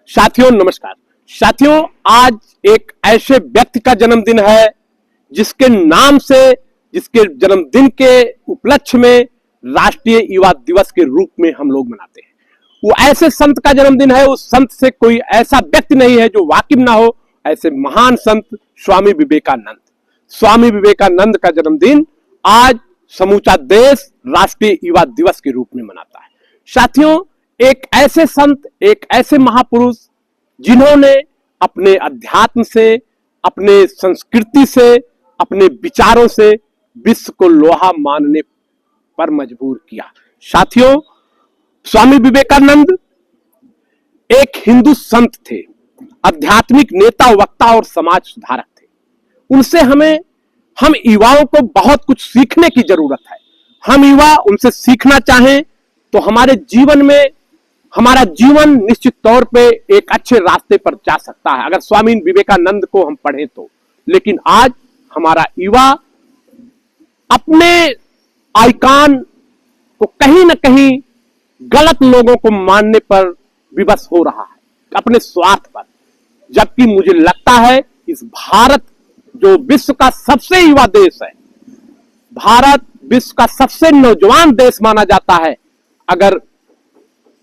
साथियों नमस्कार। साथियों, आज एक ऐसे व्यक्ति का जन्मदिन है जिसके नाम से, जिसके जन्मदिन के उपलक्ष्य में राष्ट्रीय युवा दिवस के रूप में हम लोग मनाते हैं। वो ऐसे संत का जन्मदिन है, उस संत से कोई ऐसा व्यक्ति नहीं है जो वाकिफ ना हो। ऐसे महान संत स्वामी विवेकानंद। स्वामी विवेकानंद का जन्मदिन आज समूचा देश राष्ट्रीय युवा दिवस के रूप में मनाता है। साथियों, एक ऐसे संत, एक ऐसे महापुरुष जिन्होंने अपने अध्यात्म से, अपने संस्कृति से, अपने विचारों से विश्व को लोहा मानने पर मजबूर किया। साथियों, स्वामी विवेकानंद एक हिंदू संत थे, आध्यात्मिक नेता, वक्ता और समाज सुधारक थे। उनसे हम युवाओं को बहुत कुछ सीखने की जरूरत है। हम युवा उनसे सीखना चाहें तो हमारे जीवन में, हमारा जीवन निश्चित तौर पे एक अच्छे रास्ते पर जा सकता है अगर स्वामी विवेकानंद को हम पढ़ें तो। लेकिन आज हमारा युवा अपने आइकॉन को कहीं ना कहीं गलत लोगों को मानने पर विवश हो रहा है, अपने स्वार्थ पर। जबकि मुझे लगता है इस भारत, जो विश्व का सबसे युवा देश है, भारत विश्व का सबसे नौजवान देश माना जाता है। अगर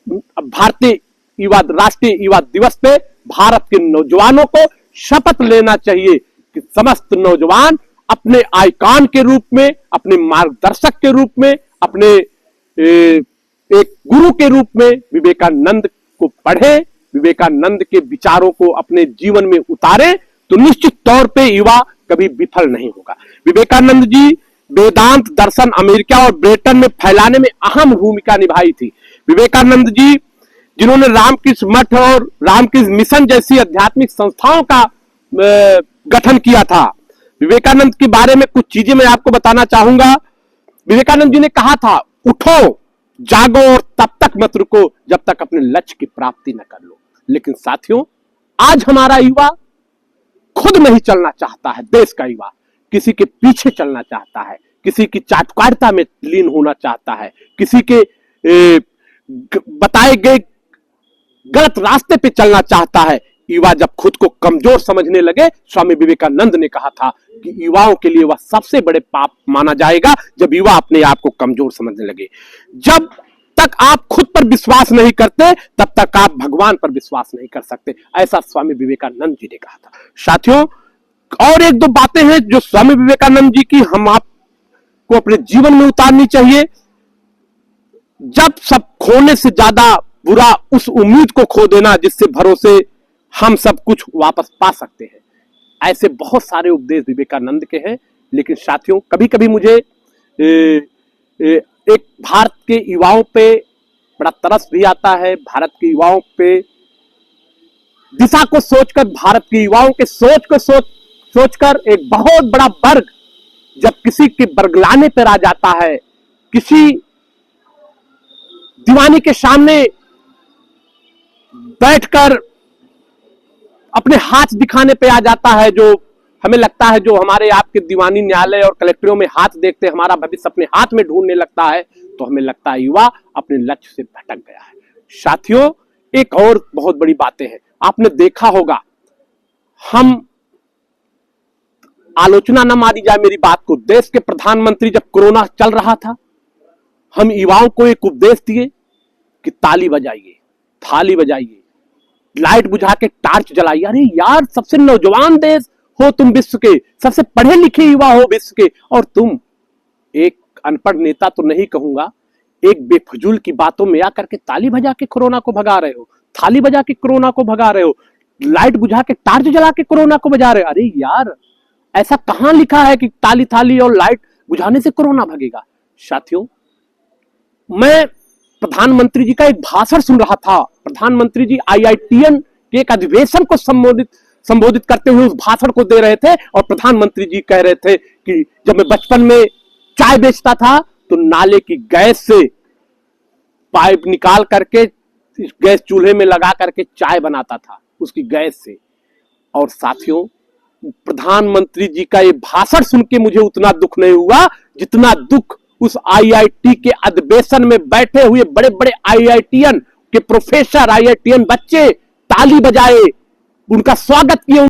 भारतीय युवा, राष्ट्रीय युवा दिवस पे भारत के नौजवानों को शपथ लेना चाहिए कि समस्त नौजवान अपने आइकॉन के रूप में, अपने मार्गदर्शक के रूप में, अपने एक गुरु के रूप में विवेकानंद को पढ़े, विवेकानंद के विचारों को अपने जीवन में उतारे, तो निश्चित तौर पे युवा कभी विफल नहीं होगा। विवेकानंद जी वेदांत दर्शन अमेरिका और ब्रिटेन में फैलाने में अहम भूमिका निभाई थी। विवेकानंद जी जिन्होंने रामकृष्ण मठ और रामकृष्ण मिशन जैसी आध्यात्मिक संस्थाओं का गठन किया था। विवेकानंद के बारे में कुछ चीजें मैं आपको बताना चाहूंगा। विवेकानंद जी ने कहा था, उठो, जागो और तब तक मत रुको जब तक अपने लक्ष्य की प्राप्ति न कर लो। लेकिन साथियों, आज हमारा युवा खुद नहीं चलना चाहता है। देश का युवा किसी के पीछे चलना चाहता है, किसी की चाटुकारिता में लीन होना चाहता है, किसी के बताए गए गलत रास्ते पे चलना चाहता है। युवा जब खुद को कमजोर समझने लगे, स्वामी विवेकानंद ने कहा था कि युवाओं के लिए वह सबसे बड़े पाप माना जाएगा जब युवा अपने आप को कमजोर समझने लगे। जब तक आप खुद पर विश्वास नहीं करते, तब तक आप भगवान पर विश्वास नहीं कर सकते। ऐसा स्वामी विवेकानंद जी ने कहा था। साथियों, और एक दो बातें हैं जो स्वामी विवेकानंद जी की हम आपको अपने जीवन में उतारनी चाहिए। जब सब खोने से ज्यादा बुरा उस उम्मीद को खो देना जिससे भरोसे हम सब कुछ वापस पा सकते हैं। ऐसे बहुत सारे उपदेश विवेकानंद के हैं। लेकिन साथियों, कभी कभी मुझे एक भारत के युवाओं पे बड़ा तरस भी आता है। भारत के युवाओं पे दिशा को सोचकर, भारत के युवाओं के सोच को सोचकर एक बहुत बड़ा वर्ग जब किसी के बरगलाने पर आ जाता है, किसी दीवानी के सामने बैठकर अपने हाथ दिखाने पे आ जाता है, जो हमें लगता है, जो हमारे आपके दीवानी न्यायालय और कलेक्टरों में हाथ देखते हमारा भविष्य अपने हाथ में ढूंढने लगता है, तो हमें लगता है युवा अपने लक्ष्य से भटक गया है। साथियों, एक और बहुत बड़ी बातें हैं। आपने देखा होगा, हम आलोचना न मारी जाए मेरी बात को, देश के प्रधानमंत्री जब कोरोना चल रहा था, हम युवाओं को एक उपदेश दिए कि ताली बजाइए, थाली बजाइए, लाइट बुझा के टार्च जलाइए। अरे यार, सबसे नौजवान देश हो तुम विश्व के, सबसे पढ़े लिखे युवा हो विश्व के, और तुम एक अनपढ़ नेता तो नहीं कहूंगा, एक बेफजूल की बातों में आकर के ताली बजा के कोरोना को भगा रहे हो, थाली बजा के कोरोना को भगा रहे हो, लाइट बुझा के टार्च जला के कोरोना को बजा रहे हो। अरे यार, ऐसा कहां लिखा है कि ताली थाली और लाइट बुझाने से कोरोना भगेगा? साथियों, मैं प्रधानमंत्री जी का एक भाषण सुन रहा था। प्रधानमंत्री जी IITN के एक अधिवेशन को संबोधित करते हुए उस भाषण को दे रहे थे, और प्रधानमंत्री जी कह रहे थे कि जब मैं बचपन में चाय बेचता था तो नाले की गैस से पाइप निकाल करके गैस चूल्हे में लगा करके चाय बनाता था, उसकी गैस से। और साथियों, प्रधानमंत्री जी का ये भाषण सुन के मुझे उतना दुख नहीं हुआ जितना दुख उस IIT के अधिवेशन में बैठे हुए बड़े बड़े IITN के प्रोफेसर, IITN बच्चे ताली बजाए, उनका स्वागत किए।